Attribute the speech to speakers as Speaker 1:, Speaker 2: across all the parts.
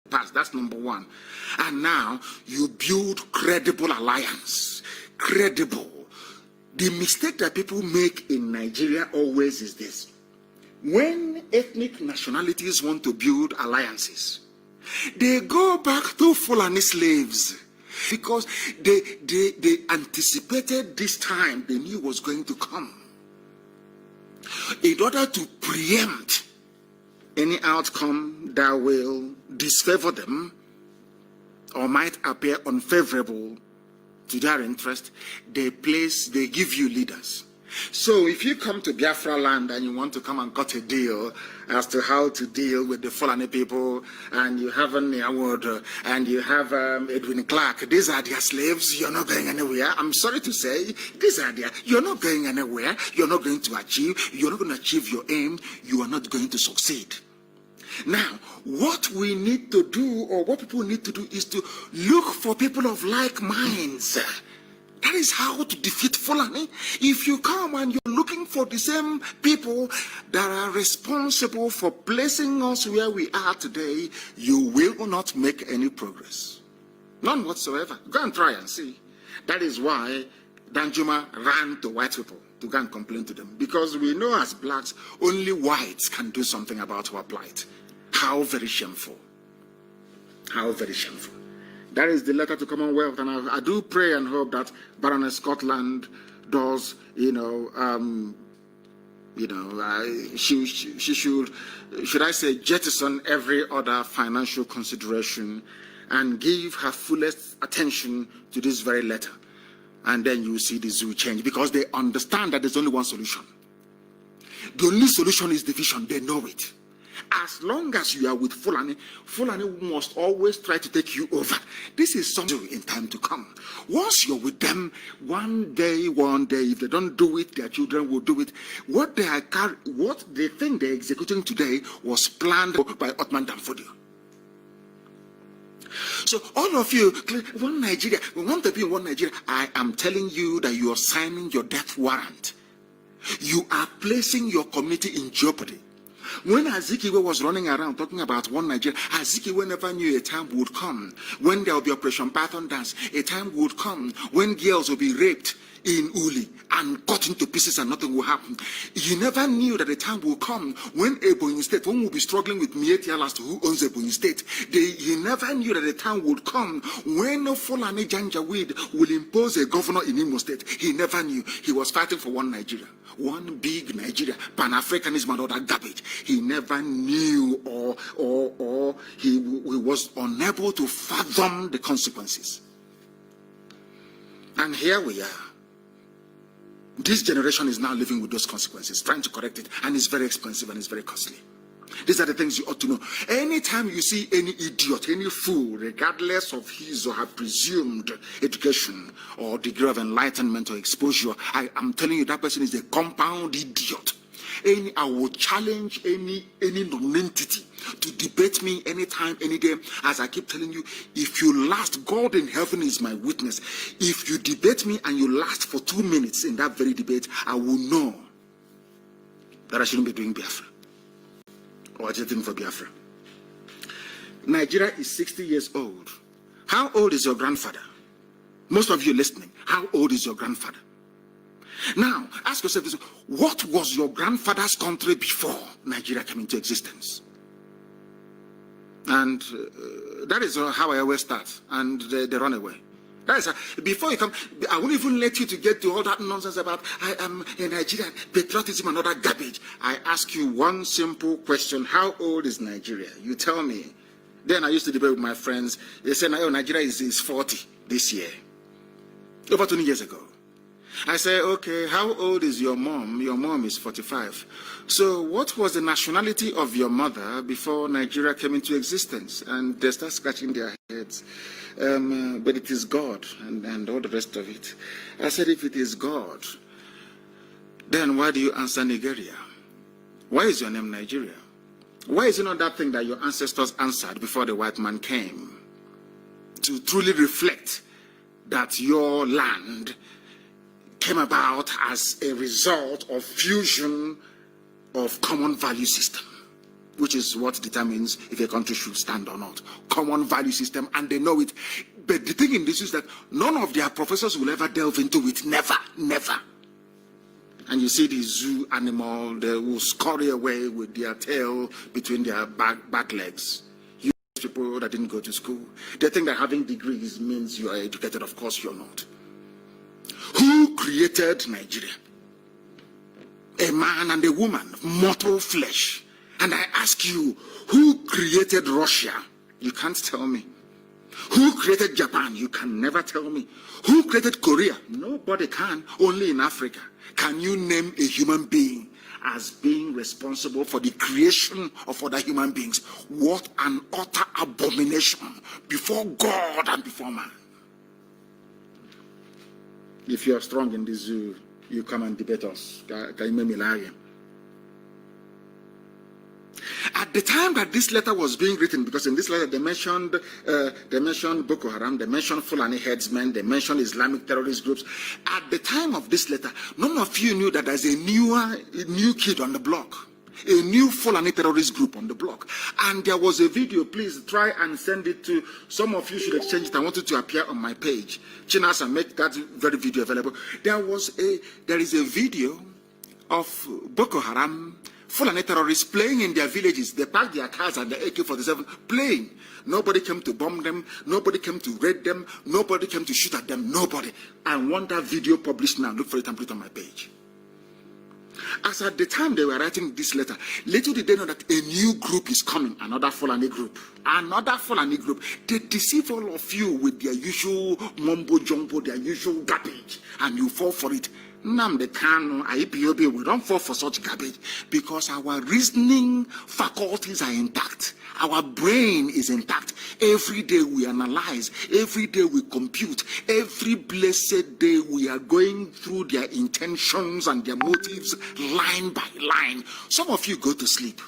Speaker 1: past. That's number one. And now you build credible alliance. Credible. The mistake that people make in Nigeria always is this. When ethnic nationalities want to build alliances, they go back to Fulani slaves because they anticipated this time they knew was going to come. In order to preempt any outcome that will disfavor them or might appear unfavorable to their interest, they give you leaders. So if you come to Biafra land and you want to come and cut a deal as to how to deal with the Fulani people, and you have an award and you have Edwin Clark, these are their slaves, you're not going anywhere. I'm sorry to say, you're not going anywhere, you're not going to achieve your aim, you are not going to succeed. Now, what we need to do, or what people need to do, is to look for people of like minds. That is how to defeat Fulani. If you come and you're looking for the same people that are responsible for placing us where we are today, you will not make any progress. None whatsoever. Go and try and see. That is why Danjuma ran to white people to go and complain to them. Because we know as blacks, only whites can do something about our plight. How very shameful. How very shameful. That is the letter to Commonwealth, and I do pray and hope that Baroness Scotland does, she should I say, jettison every other financial consideration and give her fullest attention to this very letter. And then you see the zoo change, because they understand that there's only one solution. The only solution is division. They know it. As long as you are with Fulani, Fulani must always try to take you over. This is something in time to come. Once you're with them, one day, if they don't do it, their children will do it. What they think they're executing today was planned by Ottoman Danfodio. So all of you, one Nigeria, we want to be in one Nigeria. I am telling you that you are signing your death warrant. You are placing your community in jeopardy. When Azikiwe was running around talking about one Nigeria, Azikiwe never knew a time would come when there will be Operation Python Dance. A time would come when girls will be raped in Uli and cut into pieces and nothing will happen. He never knew that a time will come when Ebonyi State, when we'll be struggling with Mieti as to who owns Ebonyi State. He never knew that a time would come when Fulani Janjaweed will impose a governor in Imo State. He never knew. He was fighting for one Nigeria, one big Nigeria, Pan-Africanism and all that garbage. He never knew, or he was unable to fathom the consequences. And here we are. This generation is now living with those consequences, trying to correct it, and it's very expensive and it's very costly. These are the things you ought to know. Anytime you see any idiot, any fool, regardless of his or her presumed education or degree of enlightenment or exposure, I am telling you that person is a compound idiot. I will challenge any non-entity to debate me anytime, any day. As I keep telling you, if you last, God in heaven is my witness. If you debate me and you last for 2 minutes in that very debate, I will know that I shouldn't be doing Biafra or agitating for Biafra. Nigeria is 60 years old. How old is your grandfather? Most of you listening, how old is your grandfather? Now, ask yourself this: what was your grandfather's country before Nigeria came into existence? And that is how I always start, and they run away. That is before you come, I won't even let you to get to all that nonsense about I am a Nigerian, patriotism and all that garbage. I ask you one simple question: how old is Nigeria? You tell me. Then I used to debate with my friends. They said, "No, Nigeria is 40 this year." Over 20 years ago. I say, okay, how old is your mom? Your mom is 45. So what was the nationality of your mother before Nigeria came into existence? And they start scratching their heads. But it is God and all the rest of it. I said, if it is God, then why do you answer Nigeria? Why is your name Nigeria? Why is it not that thing that your ancestors answered before the white man came? To truly reflect that your land came about as a result of fusion of common value system. which is what determines if a country should stand or not. Common value system, and they know it. But the thing in this is that none of their professors will ever delve into it. Never, never. And you see the zoo animal, they will scurry away with their tail between their back legs. You people that didn't go to school, they think that having degrees means you are educated. Of course you're not. Who created Nigeria? A man and a woman, mortal flesh. And I ask you, who created Russia? You can't tell me. Who created Japan? You can never tell me. Who created Korea? Nobody can, only in Africa. Can you name a human being as being responsible for the creation of other human beings? What an utter abomination before God and before man. If you are strong in this zoo, you come and debate us. At the time that this letter was being written, because in this letter they mentioned Boko Haram, they mentioned Fulani headsmen, they mentioned Islamic terrorist groups. At the time of this letter, none of you knew that there's a new kid on the block, a new Fulani terrorist group on the block. And there was a video. Please try and send it to some of you. Should exchange it. I want it to appear on my page. Chinas, and make that very video available. There is a video of Boko Haram Fulani terrorists playing in their villages. They packed their cars and the AK-47 playing. Nobody came to bomb them. Nobody came to raid them. Nobody came to shoot at them. Nobody. I want that video published now. Look for it and put it on my page. As at the time they were writing this letter, little did they know that a new group is coming, another Fulani group. Another Fulani group. They deceive all of you with their usual mumbo-jumbo, their usual garbage, and you fall for it. Nnamdi Kanu, IPOB, we don't fall for such garbage because our reasoning faculties are intact. Our brain is intact. Every day we analyze. Every day we compute. Every blessed day we are going through their intentions and their motives line by line. Some of you go to sleep.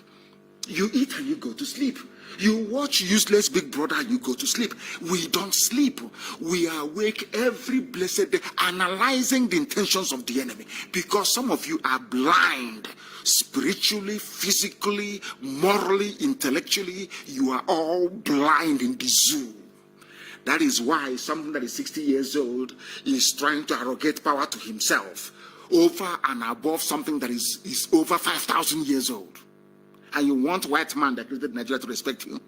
Speaker 1: You eat and you go to sleep. You watch useless Big Brother, you go to sleep. We don't sleep. We are awake every blessed day analyzing the intentions of the enemy because some of you are blind. Spiritually, physically, morally, intellectually, you are all blind in the zoo. That is why something that is 60 years old is trying to arrogate power to himself over and above something that is over 5,000 years old. And you want white man that created Nigeria to respect you.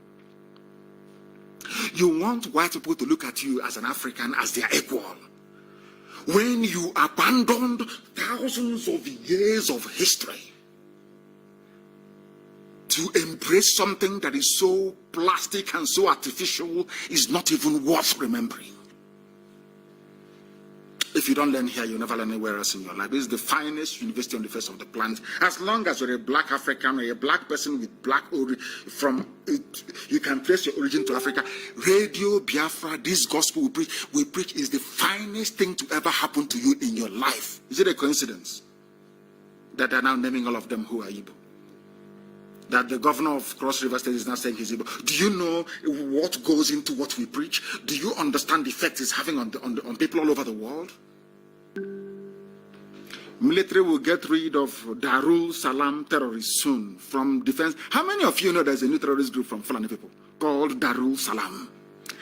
Speaker 1: You want white people to look at you as an African, as their equal. When you abandoned thousands of years of history to embrace something that is so plastic and so artificial is not even worth remembering. If you don't learn here, you'll never learn anywhere else in your life. This is the finest university on the face of the planet. As long as you're a black African or a black person with black origin, you can trace your origin to Africa. Radio Biafra, this gospel we preach is the finest thing to ever happen to you in your life. Is it a coincidence that they're now naming all of them who are Igbo? That the governor of Cross River State is now saying he's Igbo. Do you know what goes into what we preach? Do you understand the effect it's having on people all over the world? Military will get rid of Darul Salam terrorists soon from defense. How many of you know there's a new terrorist group from Fulani people called Darul Salam?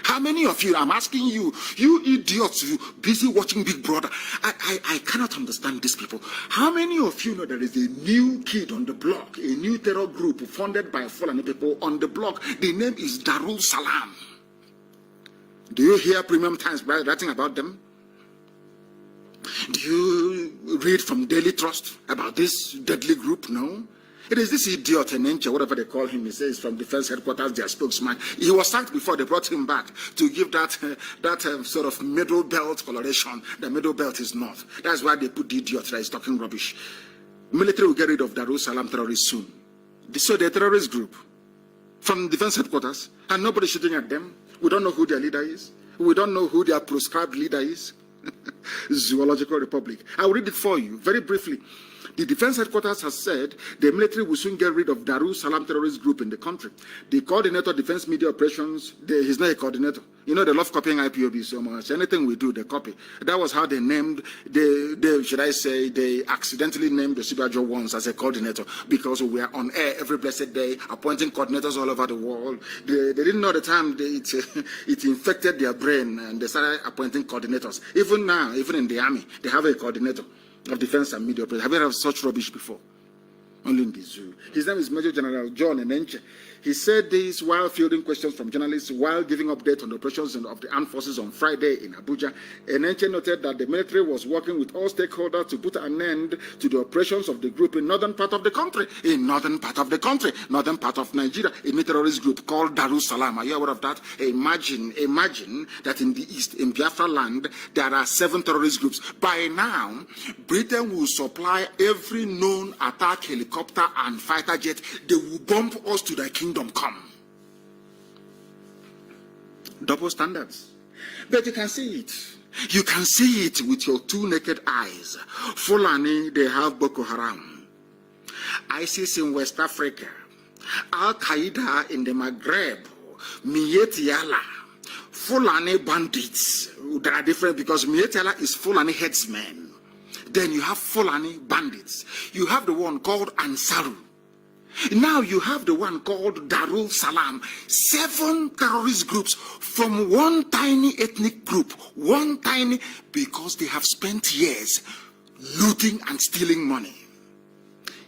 Speaker 1: How many of you, I'm asking you, you idiots, you busy watching Big Brother. I cannot understand these people. How many of you know there is a new kid on the block, a new terror group funded by Fulani people on the block? The name is Darul Salam. Do you hear Premium Times writing about them? Do you read from Daily Trust about this deadly group? No. It is this idiot, Enenche, whatever they call him. He says from defense headquarters, their spokesman. He was sacked before they brought him back to give that sort of middle belt coloration. The middle belt is not. That's why they put the idiot that is talking rubbish. Military will get rid of Darul Salam terrorists soon. So they're a terrorist group from defense headquarters, and nobody's shooting at them. We don't know who their leader is. We don't know who their proscribed leader is. Zoological Republic. I'll read it for you very briefly. The defense headquarters has said the military will soon get rid of Darul Salam terrorist group in the country. The coordinator defense media operations, he's not a coordinator. You know, they love copying IPOB so much. Anything we do, they copy. That was how they named, they accidentally named the Sibajo ones as a coordinator, because we are on air every blessed day, appointing coordinators all over the world. They didn't know the time it infected their brain, and they started appointing coordinators. Even now, even in the army, they have a coordinator of defense and media operations. Have you heard of such rubbish before? Only in the zoo. His name is Major General John Enenche. He said this while fielding questions from journalists while giving updates on the operations of the armed forces on Friday in Abuja. Enenche noted that the military was working with all stakeholders to put an end to the operations of the group in northern part of the country. In northern part of the country, northern part of Nigeria, a terrorist group called Darul Salam. Are you aware of that? Imagine that in the east, in Biafra land, there are 7 terrorist groups. By now, Britain will supply every known attack helicopter and fighter jet. They will bomb us to the kingdom come. Double standards. But you can see it. You can see it with your 2 naked eyes. Fulani, they have Boko Haram. ISIS in West Africa. Al-Qaeda in the Maghreb. Mietiala. Fulani bandits. They are different because Mietiala is Fulani headsmen. Then you have Fulani bandits. You have the one called Ansaru. Now you have the one called Darul Salam. 7 terrorist groups from one tiny ethnic group. One tiny, because they have spent years looting and stealing money.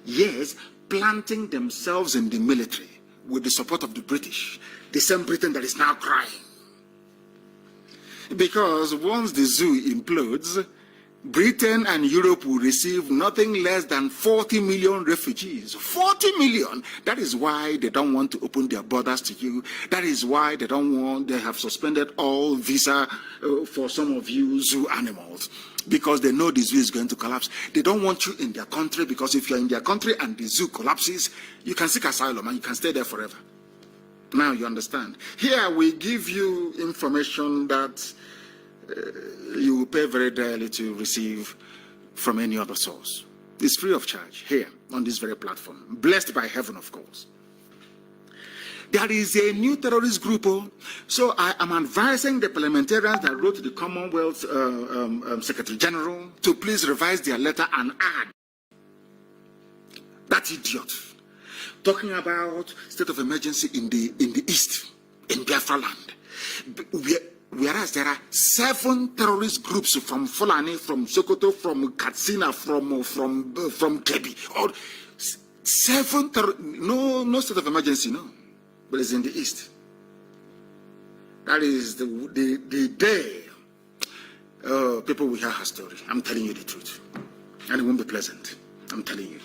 Speaker 1: Years planting themselves in the military with the support of the British. The same Britain that is now crying. Because once the zoo implodes, Britain and Europe will receive nothing less than 40 million refugees. 40 million! That is why they don't want to open their borders to you. That is why they have suspended all visa for some of you zoo animals. Because they know the zoo is going to collapse. They don't want you in their country, because if you're in their country and the zoo collapses, you can seek asylum and you can stay there forever. Now you understand. Here we give you information that you will pay very dearly to receive from any other source. It's free of charge here on this very platform. Blessed by heaven, of course. There is a new terrorist group. So I am advising the parliamentarians that wrote to the Commonwealth Secretary General to please revise their letter and add that idiot talking about state of emergency in the east, in Biafra land. Whereas there are 7 terrorist groups from Fulani, from Sokoto, from Katsina, from Kebbi. Or 7 no state of emergency, no. But it's in the east. That is the day people will hear her story. I'm telling you the truth. And it won't be pleasant. I'm telling you.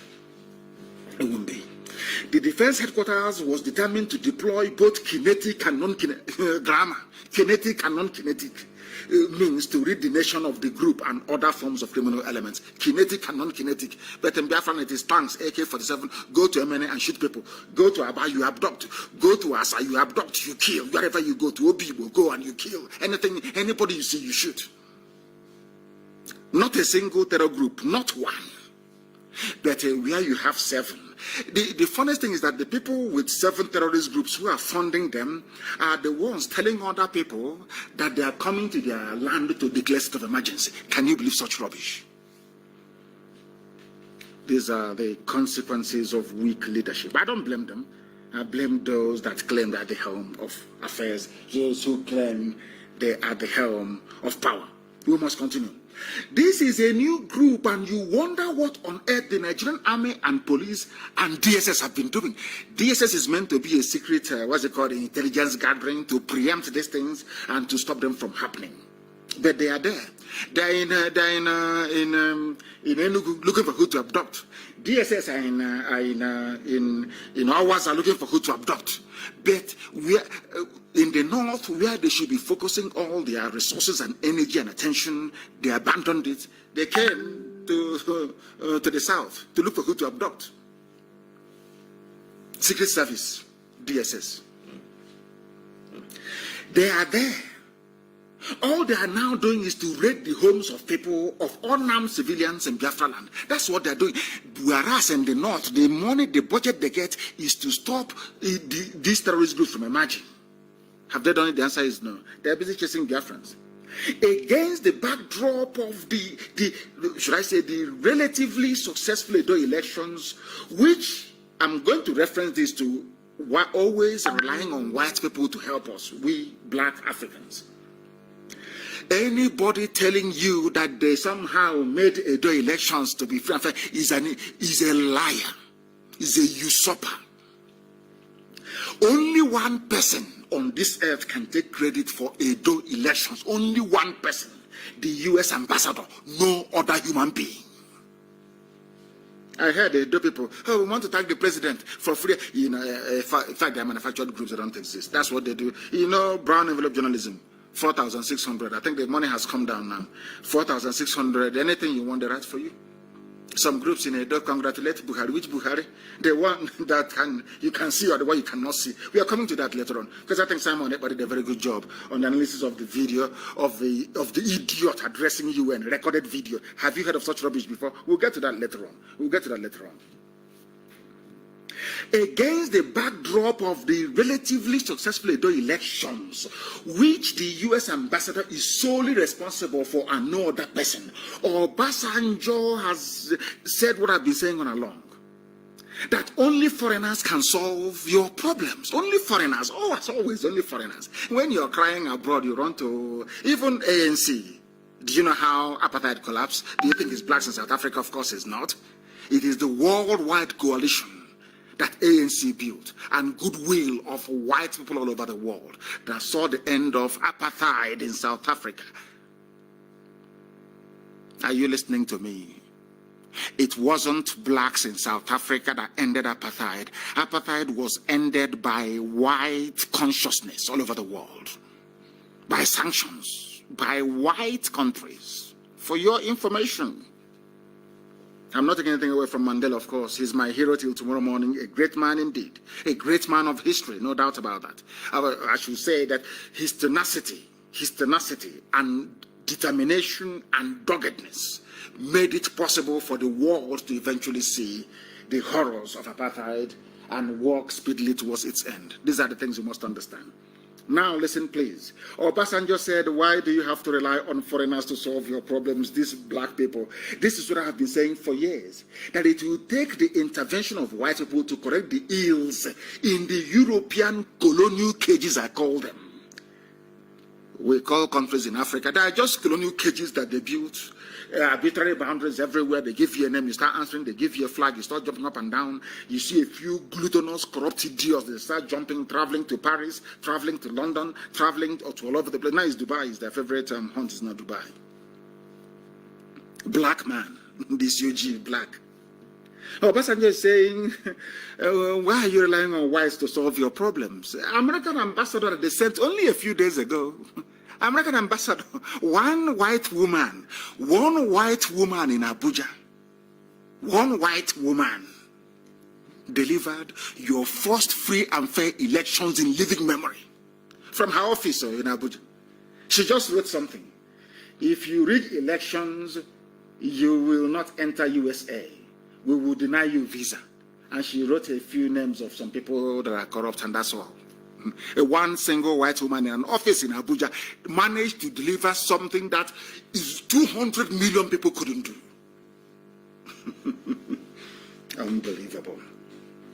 Speaker 1: It won't be. The defense headquarters was determined to deploy both kinetic and non-kinetic grammar. Kinetic and non-kinetic means to rid the nation of the group and other forms of criminal elements. Kinetic and non-kinetic. But in Biafra, it is tanks, AK-47. Go to MNA and shoot people. Go to Aba, you abduct. Go to Asa, you abduct, you kill. Wherever you go to Obibo, go and you kill. Anything, anybody you see, you shoot. Not a single terror group, not one. But where you have 7. The funniest thing is that the people with 7 terrorist groups who are funding them are the ones telling other people that they are coming to their land to declare state of emergency. Can you believe such rubbish? These are the consequences of weak leadership. I don't blame them. I blame those that claim they're at the helm of affairs, those who claim they are at the helm of power. We must continue. This is a new group, and you wonder what on earth the Nigerian Army and police and DSS have been doing. DSS is meant to be a secret, intelligence gathering to preempt these things and to stop them from happening. But they are there. They're in Enugu looking for who to abduct. DSS are in ours are looking for who to abduct. But we are in the north, where they should be focusing all their resources and energy and attention, they abandoned it. They came to the south to look for who to abduct. Secret Service, DSS. They are there. All they are now doing is to raid the homes of people, of unarmed civilians in Biafra land. That's what they're doing. Whereas in the north, the money, the budget they get is to stop these terrorist groups from emerging. Have they done it? The answer is no. They're busy chasing Biafrans. Against the backdrop of the should I say, the relatively successful Edo elections, which I'm going to reference this to, we're always relying on white people to help us, we black Africans. Anybody telling you that they somehow made Edo elections to be free and fair is a liar, is a usurper. Only one person on this earth can take credit for Edo elections. Only one person, the U.S. ambassador, no other human being. I heard Edo people, oh, we want to thank the president for free. You know, in fact, they are manufactured groups that don't exist. That's what they do. You know, brown envelope journalism, 4,600. I think the money has come down now. 4,600. Anything you want, they write for you. Some groups in Edo congratulate Buhari. Which Buhari? The one that you can see or the one you cannot see. We are coming to that later on, because I think Simon Ekpa did a very good job on the analysis of the video of the idiot addressing you and recorded video. Have you heard of such rubbish before? We'll get to that later on. We'll get to that later on. Against the backdrop of the relatively successful Edo elections, which the U.S. ambassador is solely responsible for and no other person, Obasanjo has said what I've been saying all along, that only foreigners can solve your problems. Only foreigners. Oh, as always, only foreigners. When you're crying abroad, you run to even ANC. Do you know how apartheid collapsed? Do you think it's blacks in South Africa? Of course it's not. It is the worldwide coalition that ANC built and goodwill of white people all over the world that saw the end of apartheid in South Africa. Are you listening to me? It wasn't blacks in South Africa that ended apartheid. Apartheid was ended by white consciousness all over the world, by sanctions, by white countries. For your information, I'm not taking anything away from Mandela, of course. He's my hero till tomorrow morning. A great man indeed. A great man of history, no doubt about that. I should say that his tenacity and determination and doggedness made it possible for the world to eventually see the horrors of apartheid and walk speedily towards its end. These are the things you must understand. Now listen, please. Obasanjo said, why do you have to rely on foreigners to solve your problems, these black people? This is what I have been saying for years, that it will take the intervention of white people to correct the ills in the European colonial cages, I call them. We call countries in Africa, they are just colonial cages that they built, arbitrary boundaries everywhere. They give you a name, you start answering, they give you a flag, you start jumping up and down. You see a few gluttonous, corrupt idiots, they start jumping, traveling to Paris, traveling to London, traveling to all over the place. Now it's Dubai, is their favorite hunt, is not Dubai. Black man, this UG, black. Obasanjo is saying, why are you relying on whites to solve your problems? American ambassador that they sent only a few days ago, American ambassador, one white woman in Abuja, one white woman delivered your first free and fair elections in living memory from her office in Abuja. She just wrote something. If you rig elections, you will not enter USA. We will deny you visa. And she wrote a few names of some people that are corrupt, and that's all. One single white woman in an office in Abuja managed to deliver something that is 200 million people couldn't do. Unbelievable.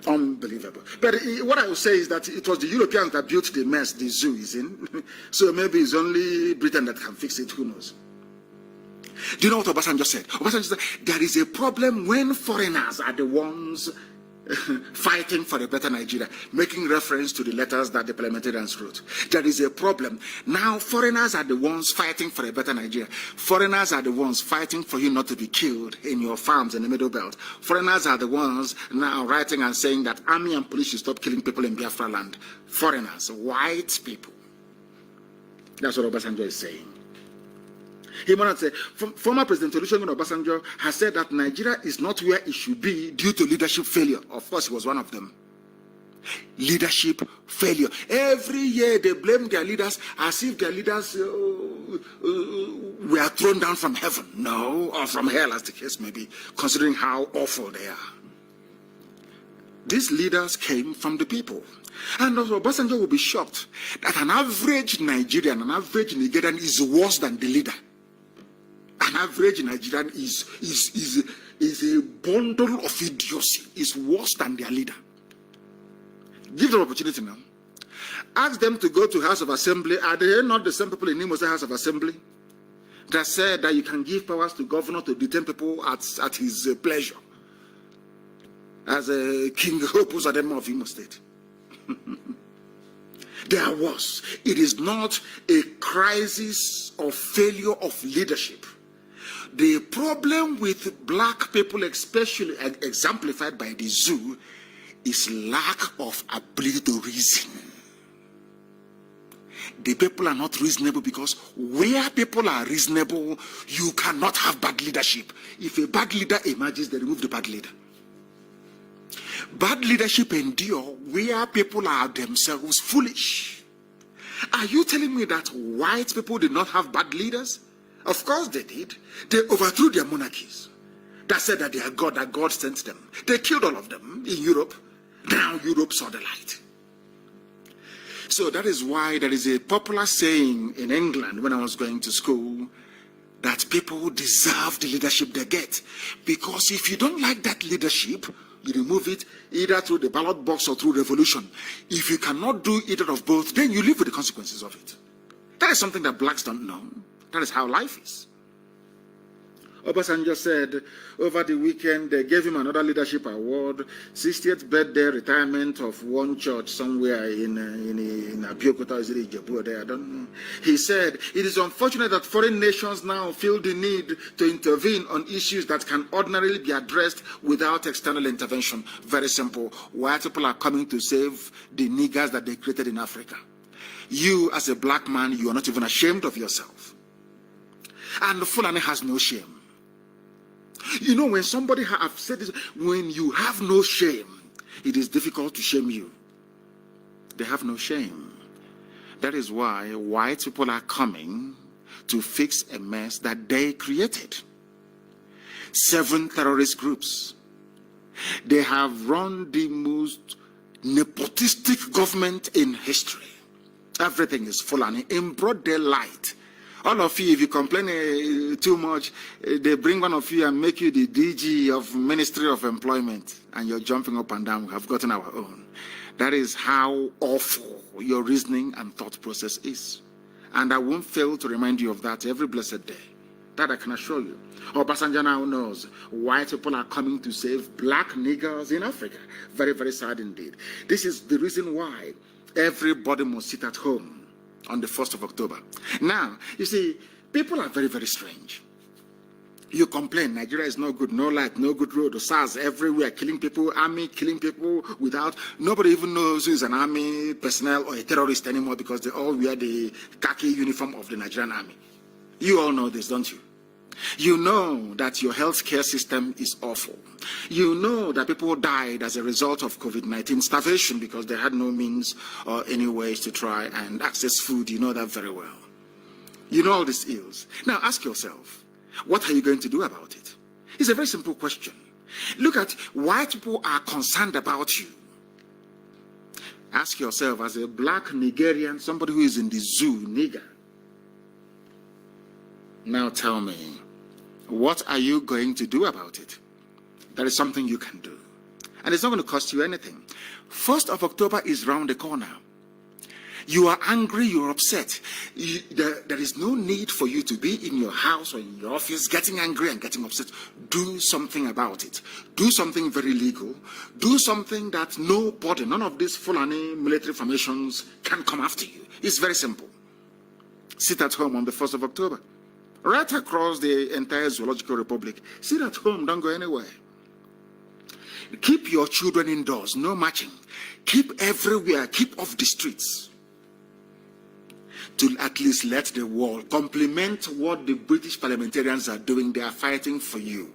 Speaker 1: Unbelievable. But what I will say is that it was the Europeans that built the mess the zoo is in. So maybe it's only Britain that can fix it. Who knows? Do you know what Obasanjo said? Obasanjo said, there is a problem when foreigners are the ones fighting for a better Nigeria, making reference to the letters that the parliamentarians wrote. There is a problem. Now foreigners are the ones fighting for a better Nigeria. Foreigners are the ones fighting for you not to be killed in your farms in the Middle Belt. Foreigners are the ones now writing and saying that army and police should stop killing people in Biafra land. Foreigners, white people. That's what Obasanjo is saying. He might say, former President Olusegun Obasanjo has said that Nigeria is not where it should be due to leadership failure. Of course, he was one of them. Leadership failure. Every year they blame their leaders as if their leaders were thrown down from heaven. No, or from hell, as the case may be, considering how awful they are. These leaders came from the people. And also, Obasanjo will be shocked that an average Nigerian, an average Nigerian is worse than the leader. An average Nigerian is a bundle of idiocy, is worse than their leader. Give them opportunity now. Ask them to go to House of Assembly. Are they not the same people in Imo State House of Assembly that said that you can give powers to governor to detain people at his pleasure? As a King Hopus Adema of Imo State. There was. It is not a crisis of failure of leadership. The problem with black people, especially exemplified by the zoo, is lack of ability to reason. The people are not reasonable because where people are reasonable, you cannot have bad leadership. If a bad leader emerges, they remove the bad leader. Bad leadership endure where people are themselves foolish. Are you telling me that white people did not have bad leaders? Of course they did. They overthrew their monarchies. That said that they are God, that God sent them. They killed all of them in Europe. Now Europe saw the light. So that is why there is a popular saying in England when I was going to school that people deserve the leadership they get. Because if you don't like that leadership, you remove it either through the ballot box or through revolution. If you cannot do either of both, then you live with the consequences of it. That is something that blacks don't know. That is how life is. Obasanjo said over the weekend they gave him another leadership award, 60th birthday retirement of one church somewhere in Abiyokuta, is it Ijebu there? I don't know. He said it is unfortunate that foreign nations now feel the need to intervene on issues that can ordinarily be addressed without external intervention. Very simple. White people are coming to save the niggers that they created in Africa. You, as a black man, you are not even ashamed of yourself. And the Fulani has no shame. You know, when somebody has said this, when you have no shame, it is difficult to shame you. They have no shame. That is why white people are coming to fix a mess that they created. 7 terrorist groups. They have run the most nepotistic government in history. Everything is Fulani in broad daylight. All of you, if you complain too much, they bring one of you and make you the DG of Ministry of Employment, and you're jumping up and down. We have gotten our own. That is how awful your reasoning and thought process is. And I won't fail to remind you of that every blessed day. That I can assure you. Obasanjo now knows white people are coming to save black niggers in Africa. Very, very sad indeed. This is the reason why everybody must sit at home on the 1st of October. Now, you see, people are very, very strange. You complain, Nigeria is no good, no light, no good road, SARS everywhere, killing people, army killing people without, nobody even knows who is an army personnel or a terrorist anymore because they all wear the khaki uniform of the Nigerian army. You all know this, don't you? You know that your healthcare system is awful. You know that people died as a result of COVID-19 starvation because they had no means or any ways to try and access food. You know that very well. You know all these ills. Now ask yourself, what are you going to do about it? It's a very simple question. Look at why people are concerned about you. Ask yourself, as a black Nigerian, somebody who is in the zoo, nigger. Now tell me, what are you going to do about it? There is something you can do. And it's not going to cost you anything. 1st of October is round the corner. You are angry, you're upset. There is no need for you to be in your house or in your office getting angry and getting upset. Do something about it. Do something very legal. Do something that nobody, none of these Fulani military formations can come after you. It's very simple. Sit at home on the 1st of October. Right across the entire Zoological Republic. Sit at home, don't go anywhere. Keep your children indoors, no marching. Keep everywhere, keep off the streets. To at least let the world compliment what the British parliamentarians are doing. They are fighting for you.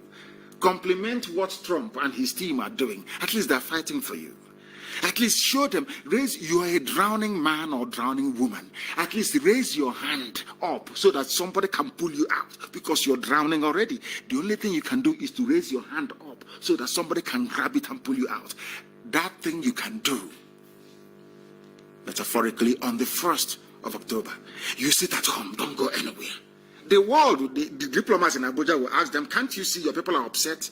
Speaker 1: Compliment what Trump and his team are doing. At least they are fighting for you. At least show them, you are a drowning man or drowning woman. At least raise your hand up so that somebody can pull you out because you're drowning already. The only thing you can do is to raise your hand up so that somebody can grab it and pull you out. That thing you can do. Metaphorically, on the 1st of October, you sit at home, don't go anywhere. The world, the diplomats in Abuja will ask them, can't you see your people are upset?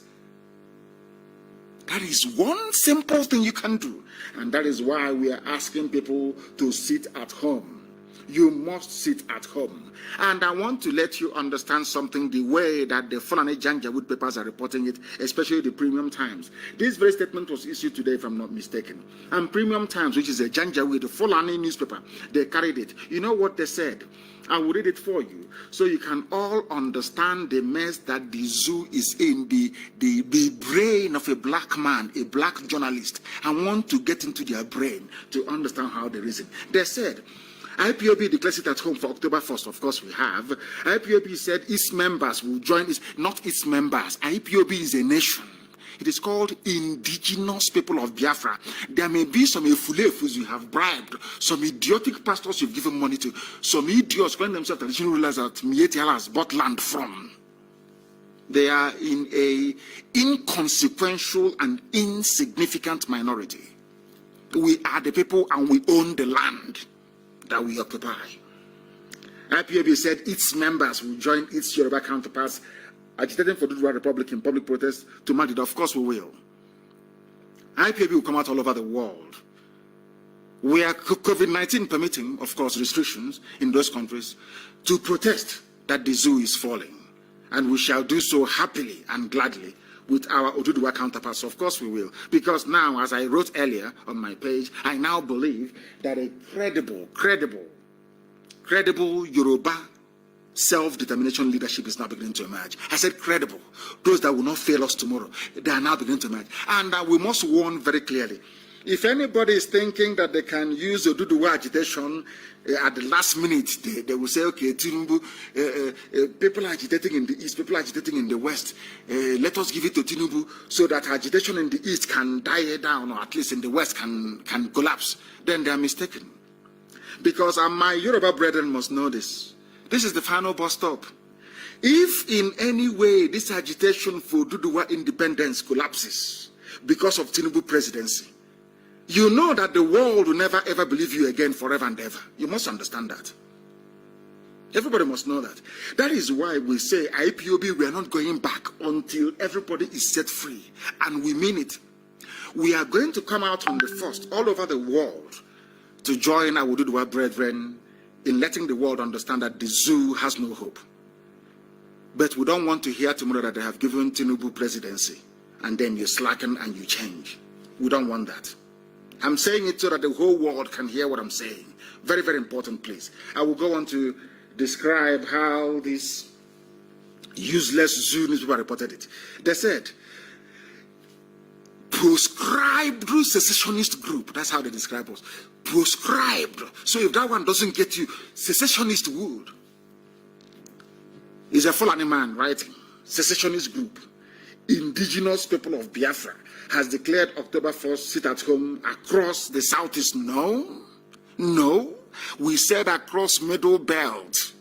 Speaker 1: That is one simple thing you can do. And that is why we are asking people to sit at home. You must sit at home. And I want to let you understand something the way that the Fulani Janjaweed papers are reporting it, especially the Premium Times. This very statement was issued today, if I'm not mistaken. And Premium Times, which is a Janjaweed, the Fulani newspaper, they carried it. You know what they said? I will read it for you so you can all understand the mess that the zoo is in, the brain of a black man, a black journalist. I want to get into their brain to understand how they reason. They said, IPOB declares it at home for October 1st. Of course, we have. IPOB said its members will join not its members. IPOB is a nation. It is called Indigenous People of Biafra. There may be some efulefus you have bribed, some idiotic pastors you've given money to, some idiots calling themselves traditional rulers that Mietiala has bought land from. They are in a inconsequential and insignificant minority. We are the people and we own the land that we occupy. IPOB said its members will join its Yoruba counterparts agitating for the Republic in public protest to mark it. Of course we will. IPOB will come out all over the world. We are COVID-19 permitting, of course, restrictions in those countries to protest that the zoo is falling. And we shall do so happily and gladly with our Oduduwa counterparts. Of course we will. Because now, as I wrote earlier on my page, I now believe that a credible Yoruba self-determination leadership is now beginning to emerge. I said credible. Those that will not fail us tomorrow, they are now beginning to emerge. And we must warn very clearly. If anybody is thinking that they can use Oduduwa agitation at the last minute, they will say, okay, Tinubu, people are agitating in the east, people are agitating in the west. Let us give it to Tinubu so that agitation in the east can die down, or at least in the west can collapse. Then they are mistaken. Because my Yoruba brethren must know this. This is the final bus stop. If in any way this agitation for Oduduwa independence collapses because of Tinubu presidency, you know that the world will never ever believe you again forever and ever. You must understand that. Everybody must know that. That is why we say IPOB, we are not going back until everybody is set free. And we mean it. We are going to come out on the 1st all over the world to join our Oduduwa brethren in letting the world understand that the zoo has no hope. But we don't want to hear tomorrow that they have given Tinubu presidency and then you slacken and you change. We don't want that. I'm saying it so that the whole world can hear what I'm saying. Very, very important, please. I will go on to describe how this useless zoo newspaper reported it. They said, proscribed through secessionist group. That's how they describe us. Proscribed. So if that one doesn't get you, secessionist would. Is a Fulani man writing. Secessionist group. Indigenous People of Biafra has declared October 1st sit at home across the southeast. No. We said across Middle Belt.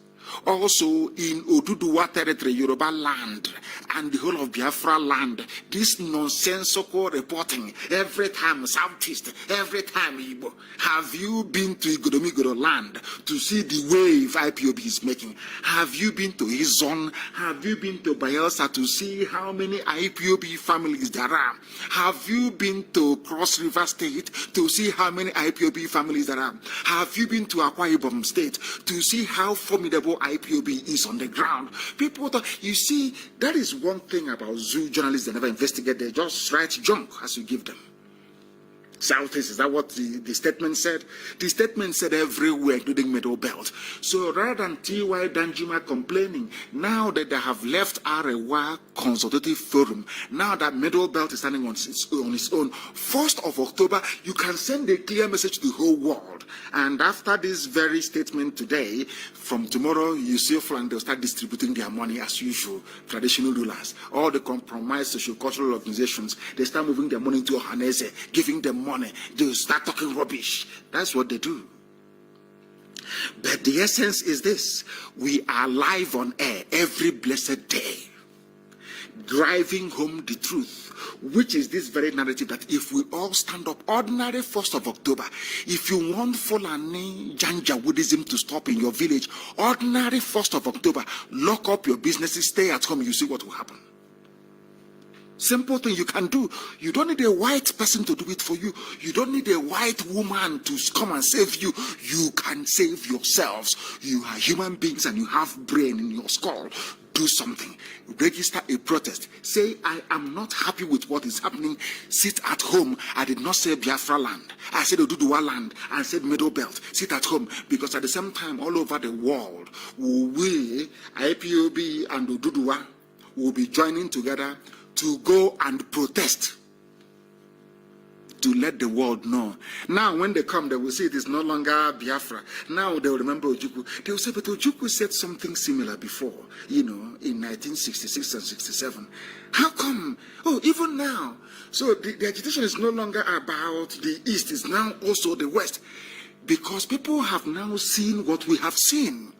Speaker 1: Also in Oduduwa territory, Yoruba land, and the whole of Biafra land. This nonsensical reporting every time Southeast, every time Igbo. Have you been to Igodomigoro land to see the wave IPOB is making? Have you been to Izon? Have you been to Bayelsa to see how many IPOB families there are? Have you been to Cross River State to see how many IPOB families there are? Have you been to Akwa Ibom State to see how formidable IPOB is on the ground? People thought, you see, that is one thing about zoo journalists. They never investigate. They just write junk as you give them. Southeast, is that what the statement said? The statement said everywhere, including Middle Belt. So rather than T.Y. Danjuma complaining, now that they have left Arewa Consultative Forum, now that Middle Belt is standing on its own, 1st of October, you can send a clear message to the whole world And after this very statement today, from tomorrow, you see and they'll start distributing their money as usual. Traditional rulers, all the compromised socio-cultural organizations, they start moving their money to Ohanese, giving them money. They start talking rubbish. That's what they do. But the essence is this: we are live on air every blessed day, driving home the truth, which is this very narrative that if we all stand up, ordinary 1st of October, if you want Fulani Janjaweedism to stop in your village, ordinary 1st of October, lock up your businesses, stay at home, you see what will happen. Simple thing you can do. You don't need a white person to do it for you. You don't need a white woman to come and save you. You can save yourselves. You are human beings and you have brain in your skull. Do something. Register a protest. Say, I am not happy with what is happening. Sit at home. I did not say Biafra land. I said Oduduwa land. I said Middle Belt. Sit at home. Because at the same time, all over the world, we, IPOB and Oduduwa, will be joining together to go and protest, to let the world know. Now, when they come, they will say it is no longer Biafra. Now they will remember Ojukwu. They will say, but Ojukwu said something similar before, in 1966 and 67. How come? Oh, even now. So the agitation is no longer about the East, it's now also the West. Because people have now seen what we have seen.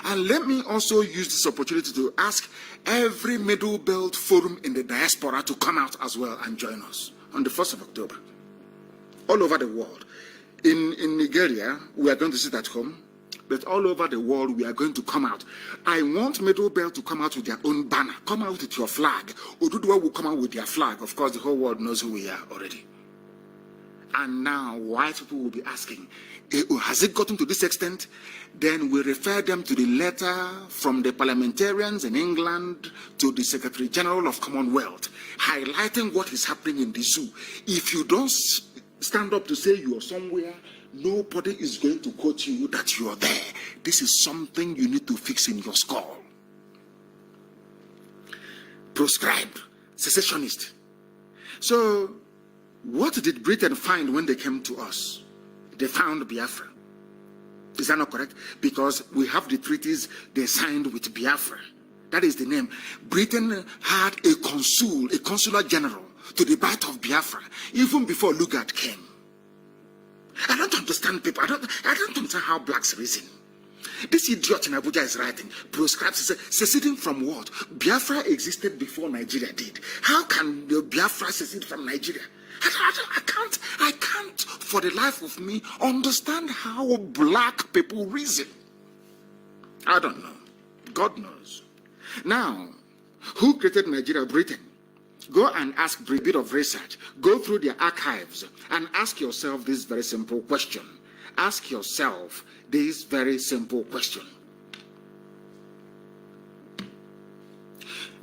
Speaker 1: And let me also use this opportunity to ask every Middle Belt forum in the diaspora to come out as well and join us on the 1st of October. All over the world. In Nigeria, we are going to sit at home, but all over the world, we are going to come out. I want Middle Belt to come out with their own banner. Come out with your flag. Oduduwa will come out with their flag. Of course, the whole world knows who we are already. And now, white people will be asking, has it gotten to this extent? Then we refer them to the letter from the parliamentarians in England to the Secretary General of Commonwealth, highlighting what is happening in the zoo. If you don't stand up to say you are somewhere, nobody is going to quote you that you are there. This is something you need to fix in your skull. Proscribed, secessionist. So, what did Britain find when they came to us? They found Biafra. Is that not correct? Because we have the treaties they signed with Biafra. That is the name. Britain had a consular general to the birth of Biafra, even before Lugard came. I don't understand people. I don't understand how blacks reason. This idiot in Abuja is writing, proscribed, seceding from what? Biafra existed before Nigeria did. How can the Biafra secede from Nigeria? I can't for the life of me understand how black people reason. I don't know. God knows. Now, who created Nigeria? Britain. Go and ask a bit of research. Go through their archives and ask yourself this very simple question. Ask yourself this very simple question.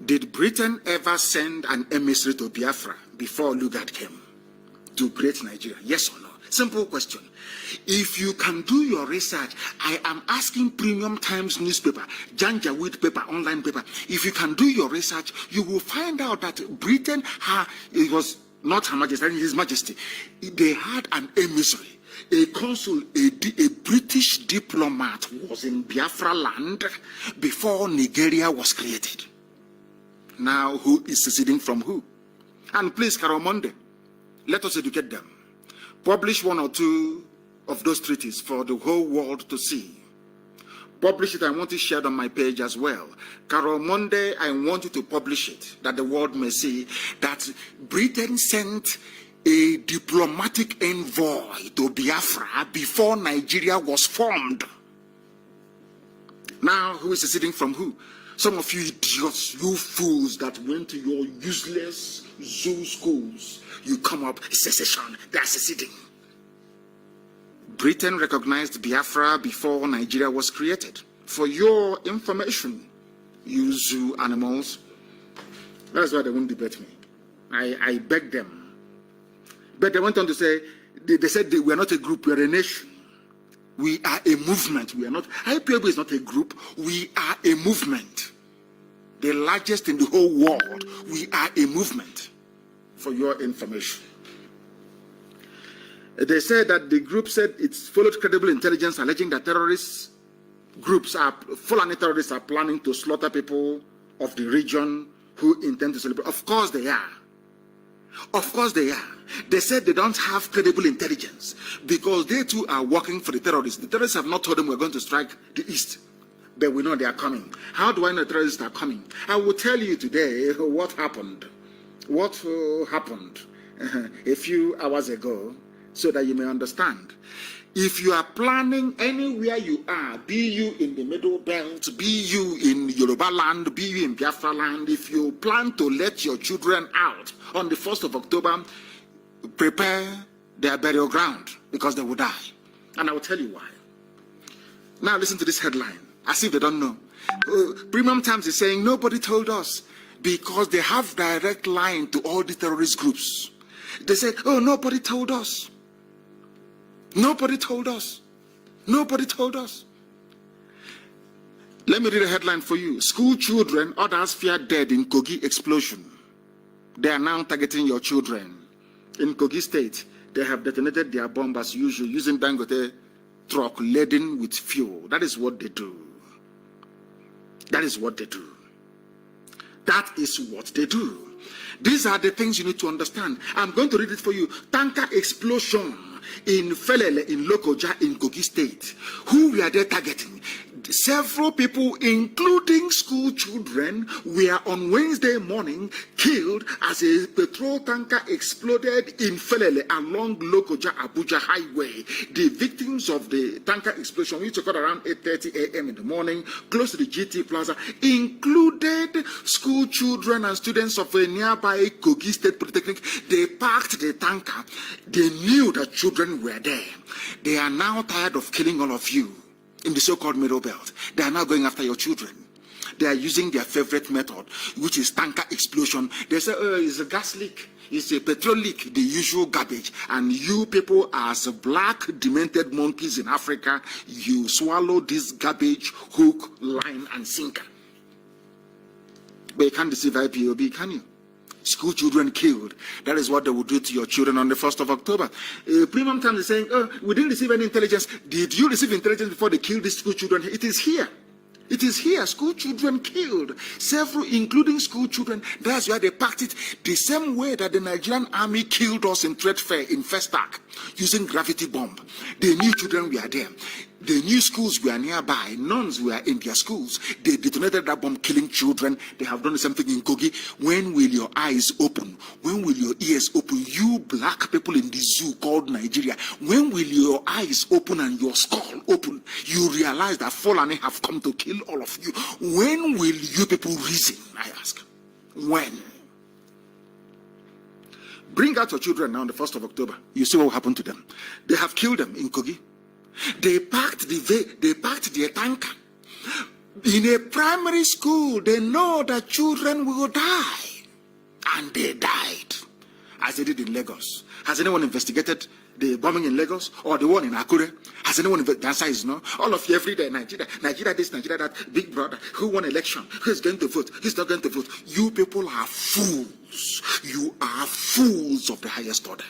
Speaker 1: Did Britain ever send an emissary to Biafra before Lugard came to create Nigeria? Yes or no? Simple question. If you can do your research, I am asking Premium Times newspaper, Janjaweed paper, online paper. If you can do your research, you will find out that Britain, it was not Her Majesty, His Majesty, they had an emissary. A consul, a British diplomat was in Biafra land before Nigeria was created. Now, who is seceding from who? And please, Karamonde, let us educate them. Publish one or two of those treaties for the whole world to see. Publish it. I want it shared on my page as well. Karamonde, I want you to publish it, that the world may see that Britain sent a diplomatic envoy to Biafra before Nigeria was formed. Now, who is seceding from who? Some of you idiots, you fools that went to your useless zoo schools, you come up, secession, they are seceding. Britain recognized Biafra before Nigeria was created. For your information, you zoo animals, that's why they won't debate me. I beg them. But they went on to say, they said we are not a group, we are a nation. We are a movement. We are not, IPOB is not a group, we are a movement. The largest in the whole world. We are a movement, for your information. They said that the group said it's followed credible intelligence alleging that terrorists groups are, Fulani terrorists are planning to slaughter people of the region who intend to celebrate. Of course they are. Of course they are. They said they don't have credible intelligence because they too are working for the terrorists. The terrorists have not told them we're going to strike the east, but we know they are coming. How do I know terrorists are coming? I will tell you today what happened. What happened a few hours ago so that you may understand. If you are planning anywhere you are, be you in the Middle Belt, be you in Yoruba land, be you in Biafra land, if you plan to let your children out on the 1st of October, prepare their burial ground because they will die. And I will tell you why. Now listen to this headline, as if they don't know. Premium Times is saying nobody told us because they have direct line to all the terrorist groups. They said, oh, nobody told us. Nobody told us. Nobody told us. Let me read a headline for you. School children, others fear dead in Kogi explosion. They are now targeting your children. In Kogi State, they have detonated their bomb as usual using Dangote truck laden with fuel. That is what they do. That is what they do. That is what they do. These are the things you need to understand. I'm going to read it for you. Tanker explosion in Felele, in Lokoja, in Kogi State. Who were they targeting? Several people, including school children, were on Wednesday morning killed as a petrol tanker exploded in Felele along Lokoja Abuja Highway. The victims of the tanker explosion, which occurred around 8:30 a.m. in the morning, close to the GT Plaza, included school children and students of a nearby Kogi State Polytechnic. They parked the tanker. They knew that children were there. They are now tired of killing all of you in the so-called Middle Belt. They are now going after your children. They are using their favorite method, which is tanker explosion. They say, oh, it's a gas leak, it's a petrol leak, the usual garbage. And you people, as black demented monkeys in Africa, you swallow this garbage hook, line, and sinker. But you can't deceive IPOB, can you? School children killed. That is what they will do to your children on the 1st of October. Premium Times is saying, oh, we didn't receive any intelligence. Did you receive intelligence before they killed these school children? It is here. It is here. School children killed. Several, including school children. That's why they packed it the same way that the Nigerian army killed us in Trade Fair in Festac using gravity bomb. They knew children were there. They knew schools were nearby. Nuns were in their schools. They detonated that bomb, killing children. They have done the same thing in Kogi. When will your eyes open? When will your ears open? You black people in the zoo called Nigeria. When will your eyes open and your skull open? You realize that Fulani have come to kill all of you. When will you people reason, I ask? When? Bring out your children now on the 1st of October. You see what will happen to them. They have killed them in Kogi. They packed their tanker. In a primary school, they know that children will die. And they died. As they did in Lagos. Has anyone investigated the bombing in Lagos or the one in Akure? Has anyone investigated? The answer is no. All of you every day, Nigeria this, Nigeria that, big brother, who won election, who's going to vote, who's not going to vote. You people are fools. You are fools of the highest order.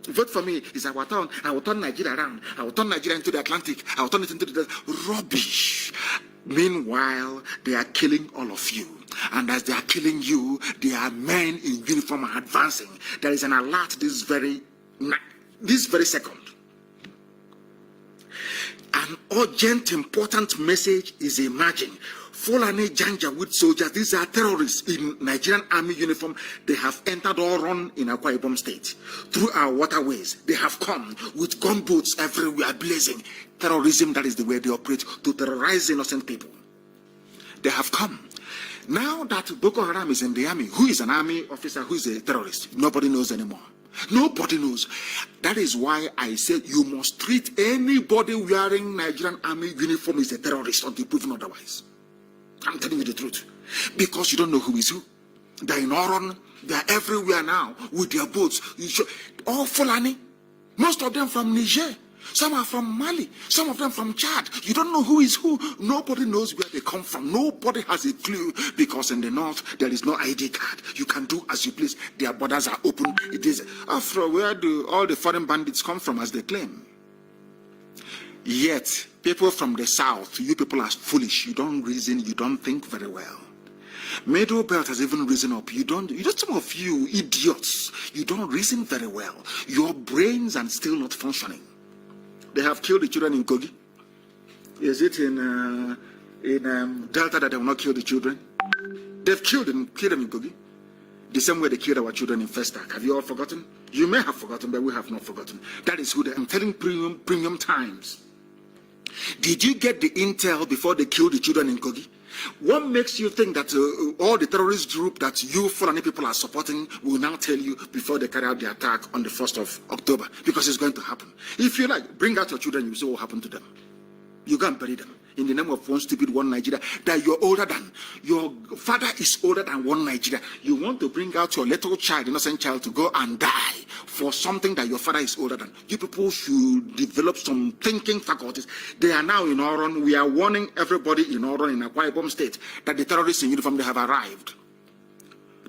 Speaker 1: Vote for me is our turn. I will turn Nigeria around. I will turn Nigeria into the Atlantic. I will turn it into the rubbish. Meanwhile, they are killing all of you. And as they are killing you, their men in uniform are advancing. There is an alert this very second. An urgent, important message is emerging. Fulani Janjaweed soldiers, these are terrorists in Nigerian army uniform. They have entered or run in Akwa Ibom State. Through our waterways, they have come with gunboats everywhere blazing. Terrorism, that is the way they operate, to terrorize innocent people. They have come. Now that Boko Haram is in the army, who is an army officer, who is a terrorist? Nobody knows anymore. Nobody knows. That is why I said you must treat anybody wearing Nigerian army uniform as a terrorist until proven otherwise. I'm telling you the truth. Because you don't know who is who. They're in Oron. They're everywhere now with their boats. All Fulani. Most of them from Niger. Some are from Mali, some of them from Chad. You don't know who is who. Nobody knows where they come from. Nobody has a clue, because in the north there is no ID card. You can do as you please. Their borders are open. It is after where do all the foreign bandits come from, as they claim? Yet people from the south, you people are foolish. You don't reason, you don't think very well. Middle belt has even risen up. You don't some of you idiots, you don't reason very well. Your brains are still not functioning. They have killed the children in Kogi. Is it in Delta that they will not kill the children? They've killed them in Kogi. The same way they killed our children in Festac. Have you all forgotten? You may have forgotten, but we have not forgotten. That is who they are. I'm telling premium times. Did you get the intel before they killed the children in Kogi? What makes you think that all the terrorist group that you Fulani people are supporting will now tell you before they carry out the attack on the 1st of October? Because it's going to happen. If you like, bring out your children, you see what will happen to them. You go and bury them in the name of one stupid one Nigeria that you're older than. Your father is older than one Nigeria. You want to bring out your little child, innocent child, to go and die for something that your father is older than. You people should develop some thinking faculties. They are now in Oron. We are warning everybody in Oron, in Akwa Ibom State, that the terrorists in uniform, they have arrived.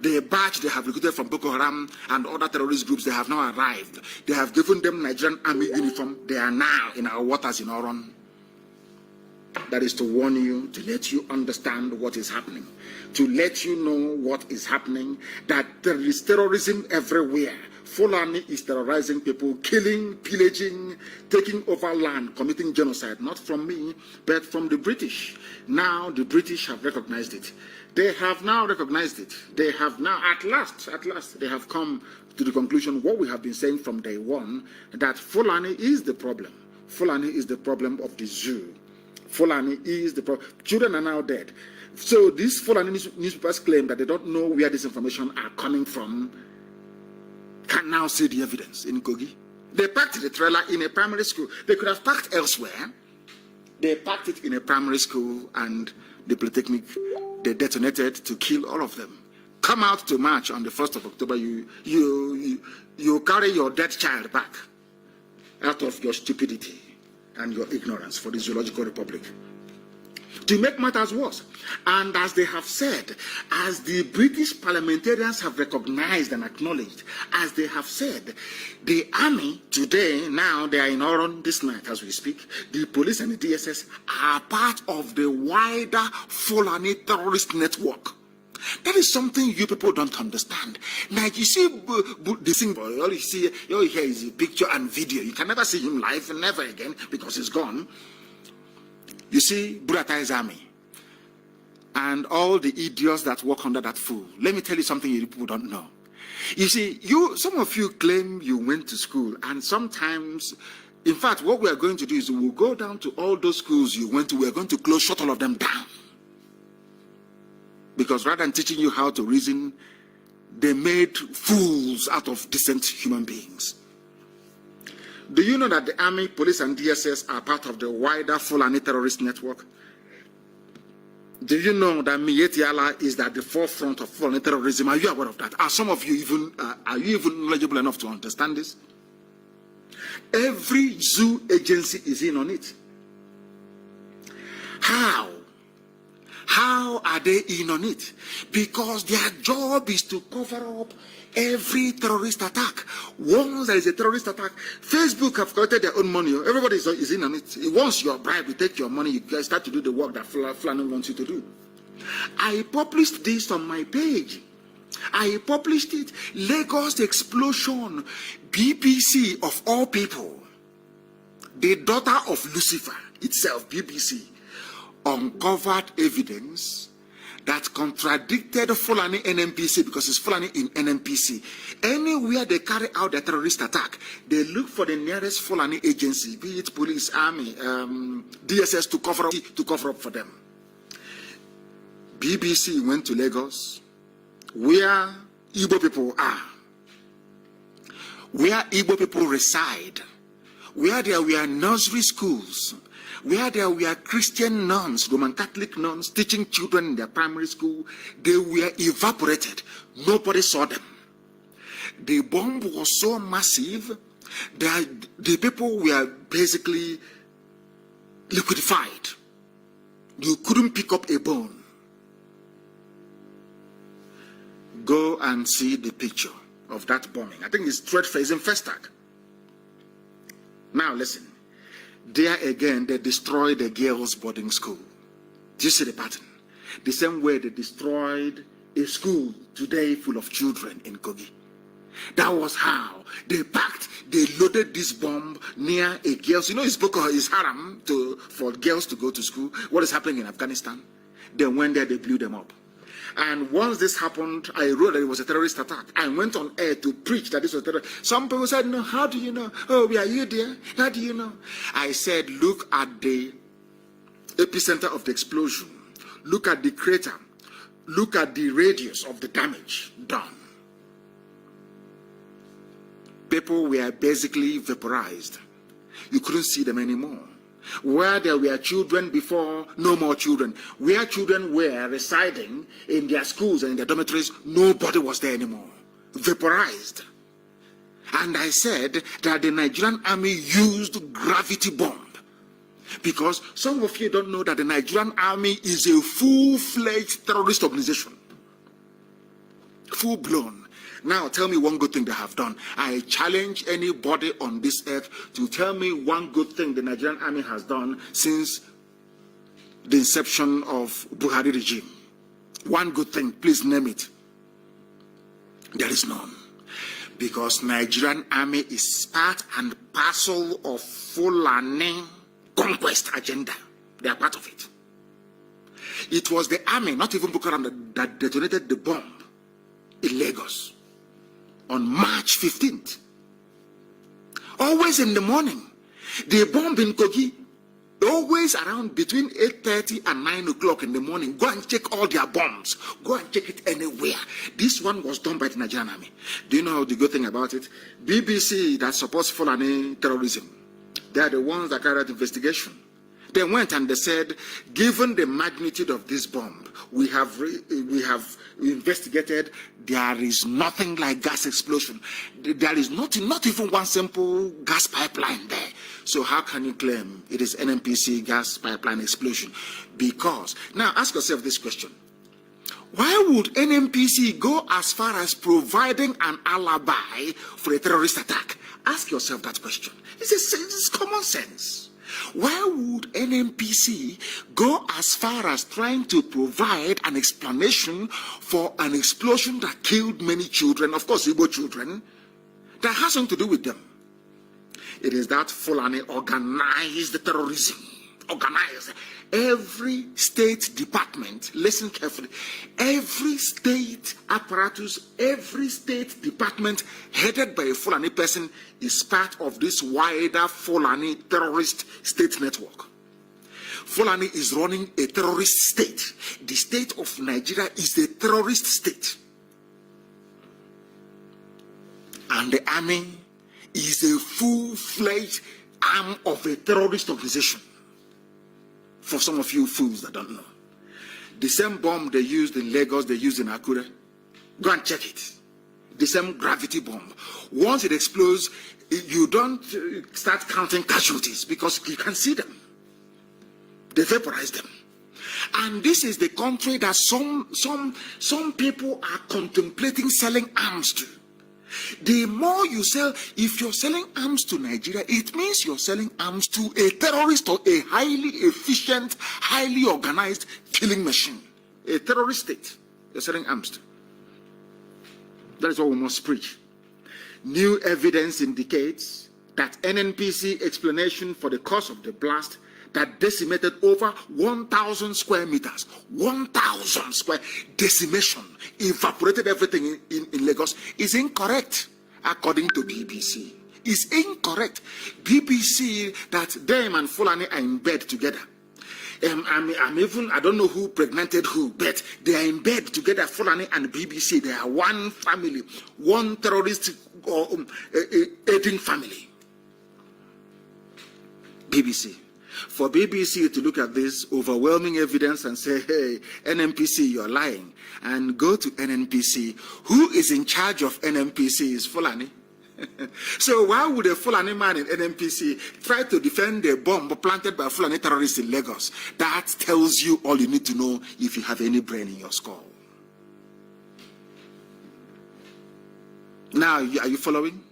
Speaker 1: The batch they have recruited from Boko Haram and other terrorist groups, they have now arrived. They have given them Nigerian army uniform. They are now in our waters in Oron. That is to warn you, to let you understand what is happening, to let you know what is happening, that there is terrorism everywhere. Fulani is terrorizing people, killing, pillaging, taking over land, committing genocide, not from me, but from the British. Now the British have recognized it. They have now recognized it. They have now, at last, they have come to the conclusion, what we have been saying from day one, that Fulani is the problem. Fulani is the problem of the zoo. Fulani is the problem. Children are now dead. So these Fulani newspapers claim that they don't know where this information are coming from. Can now see the evidence in Kogi. They packed the trailer in a primary school. They could have packed elsewhere. They packed it in a primary school, and the Polytechnic, they detonated to kill all of them. Come out to march on the 1st of October. You carry your dead child back out of your stupidity and your ignorance for the Zoological Republic. To make matters worse, and as they have said, as the British parliamentarians have recognized and acknowledged, as they have said, the army today, now they are in Oron this night as we speak, the police and the DSS are part of the wider Fulani terrorist network. That is something you people don't understand. Now you see the thing, all you hear is a picture and video. You can never see him live, never again, because he's gone. You see Buratai's army and all the idiots that work under that fool. Let me tell you something you people don't know. You see, some of you claim you went to school, and sometimes, in fact, what we are going to do is we'll go down to all those schools you went to. We're going to shut all of them down. Because rather than teaching you how to reason, they made fools out of decent human beings. Do you know that the army, police, and DSS are part of the wider Fulani terrorist network? Do you know that Miyetti Allah is at the forefront of Fulani terrorism? Are you aware of that? Are some of you even knowledgeable enough to understand this? Every zoo agency is in on it. How? How are they in on it? Because their job is to cover up every terrorist attack. Once there is a terrorist attack, Facebook have collected their own money. Everybody is in on it. Once you're bribed, you take your money, you guys start to do the work that Fulani wants you to do. I published this on my page. I published it. Lagos explosion. BBC of all people, the daughter of Lucifer itself, BBC, uncovered evidence that contradicted Fulani NNPC, because it's Fulani in NNPC. Anywhere they carry out their terrorist attack, they look for the nearest Fulani agency, be it police, army, DSS, to cover up for them. BBC went to Lagos, where Igbo people are, where Igbo people reside, where there were nursery schools, where there were Christian nuns, Roman Catholic nuns, teaching children in their primary school. They were evaporated. Nobody saw them. The bomb was so massive The people were basically liquefied. You couldn't pick up a bone. Go and see the picture of that bombing. I think it's thread-facing Festac. Now listen. There again, they destroyed the girls' boarding school. Do you see the pattern? The same way they destroyed a school today full of children in Kogi. That was how they loaded this bomb near a girls. You know, it's haram for girls to go to school. What is happening in Afghanistan? They went there, they blew them up. And once this happened, I wrote that it was a terrorist attack. I went on air to preach that this was terrorist. Some people said, no, how do you know? Oh, are you there? How do you know? I said, look at the epicenter of the explosion. Look at the crater. Look at the radius of the damage done. People were basically vaporized. You couldn't see them anymore. Where there were children before, no more children. Where children were residing in their schools and in their dormitories, nobody was there anymore. Vaporized. And I said that the Nigerian army used gravity bomb. Because some of you don't know that the Nigerian army is a full-fledged terrorist organization. Full-blown. Now tell me one good thing they have done. I challenge anybody on this earth to tell me one good thing the Nigerian army has done since the inception of Buhari regime. One good thing, please name it. There is none. Because Nigerian army is part and parcel of Fulani conquest agenda. They are part of it. It was the army, not even Boko Haram, that detonated the bomb in Lagos on March 15th. Always in the morning. The bomb in Kogi, always around between 8:30 and 9 o'clock in the morning. Go and check all their bombs. Go and check it anywhere. This one was done by the Nigerian army. Do you know the good thing about it? BBC that supports Fulani terrorism, they are the ones that carried out investigation. They went and they said, given the magnitude of this bomb, we have investigated. There is nothing like gas explosion. There is not even one simple gas pipeline there. So how can you claim it is NNPC gas pipeline explosion? Because, now ask yourself this question. Why would NNPC go as far as providing an alibi for a terrorist attack? Ask yourself that question. It's common sense. Why would NNPC go as far as trying to provide an explanation for an explosion that killed many children, of course, Igbo children, that has nothing to do with them? It is that Fulani organized terrorism. Organized. Every state department, listen carefully, every state apparatus, every state department headed by a Fulani person is part of this wider Fulani terrorist state network. Fulani is running a terrorist state. The state of Nigeria is a terrorist state. And the army is a full-fledged arm of a terrorist organization. For some of you fools that don't know. The same bomb they used in Lagos, they used in Akure. Go and check it. The same gravity bomb. Once it explodes, you don't start counting casualties because you can see them. They vaporize them. And this is the country that some people are contemplating selling arms to. The more you sell, if you're selling arms to Nigeria, it means you're selling arms to a terrorist or a highly efficient, highly organized killing machine. A terrorist state you're selling arms to. That is what we must preach. New evidence indicates that NNPC explanation for the cause of the blast that decimated over 1,000 square meters, 1,000 square decimation, evaporated everything in Lagos, is incorrect, according to BBC. Is incorrect. BBC, that them and Fulani are in bed together. I don't know who pregnanted who, but they are in bed together, Fulani and BBC. They are one family, one terrorist aiding family. BBC. For BBC to look at this overwhelming evidence and say, hey, NNPC, you're lying, and go to NNPC. Who is in charge of NNPC is Fulani. So why would a Fulani man in NNPC try to defend a bomb planted by Fulani terrorists in Lagos? That tells you all you need to know if you have any brain in your skull. Now, are you following?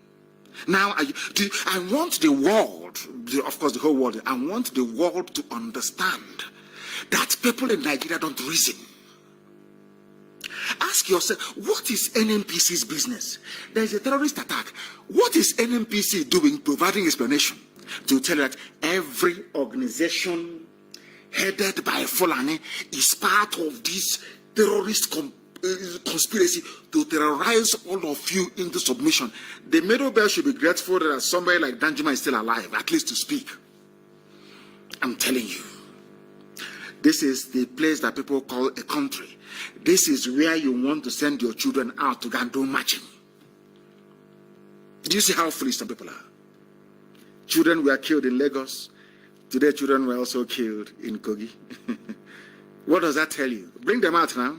Speaker 1: Now, I want the world, of course the whole world, I want the world to understand that people in Nigeria don't reason. Ask yourself, what is NNPC's business? There is a terrorist attack. What is NNPC doing, providing explanation to tell you that every organization headed by Fulani is part of this terrorist conspiracy to terrorize all of you into submission? The Middle Belt should be grateful that somebody like Danjuma is still alive, at least to speak. I'm telling you, this is the place that people call a country. This is where you want to send your children out to go and do marching. Do you see how foolish some people are? Children were killed in Lagos. Today, children were also killed in Kogi. What does that tell you? Bring them out now,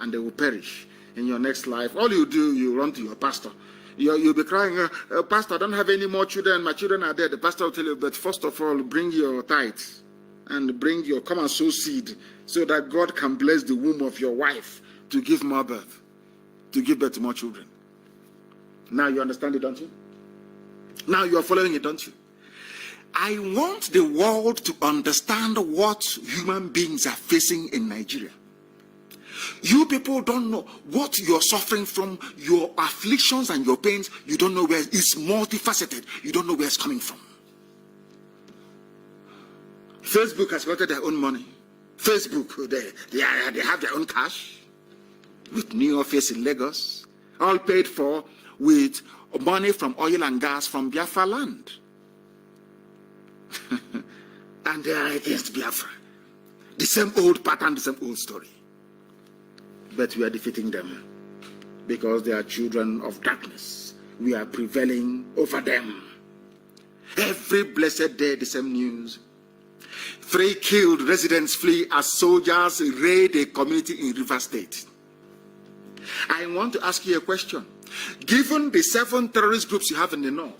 Speaker 1: and they will perish in your next life. All you do, you run to your pastor. You'll be crying, Pastor, I don't have any more children. My children are dead. The pastor will tell you, but first of all, bring your tithes and come and sow seed so that God can bless the womb of your wife to give more birth, to give birth to more children. Now you understand it, don't you? Now you are following it, don't you? I want the world to understand what human beings are facing in Nigeria. You people don't know what you're suffering from, your afflictions and your pains. You don't know where it's multifaceted. You don't know where it's coming from. Facebook has collected their own money. Facebook, they have their own cash with new office in Lagos, all paid for with money from oil and gas from Biafra land. And they are against Biafra. The same old pattern, the same old story. But we are defeating them because they are children of darkness. We are prevailing over them. Every blessed day, the same news. 3 killed, residents flee as soldiers raid a community in River State. I want to ask you a question. Given the 7 terrorist groups you have in the north,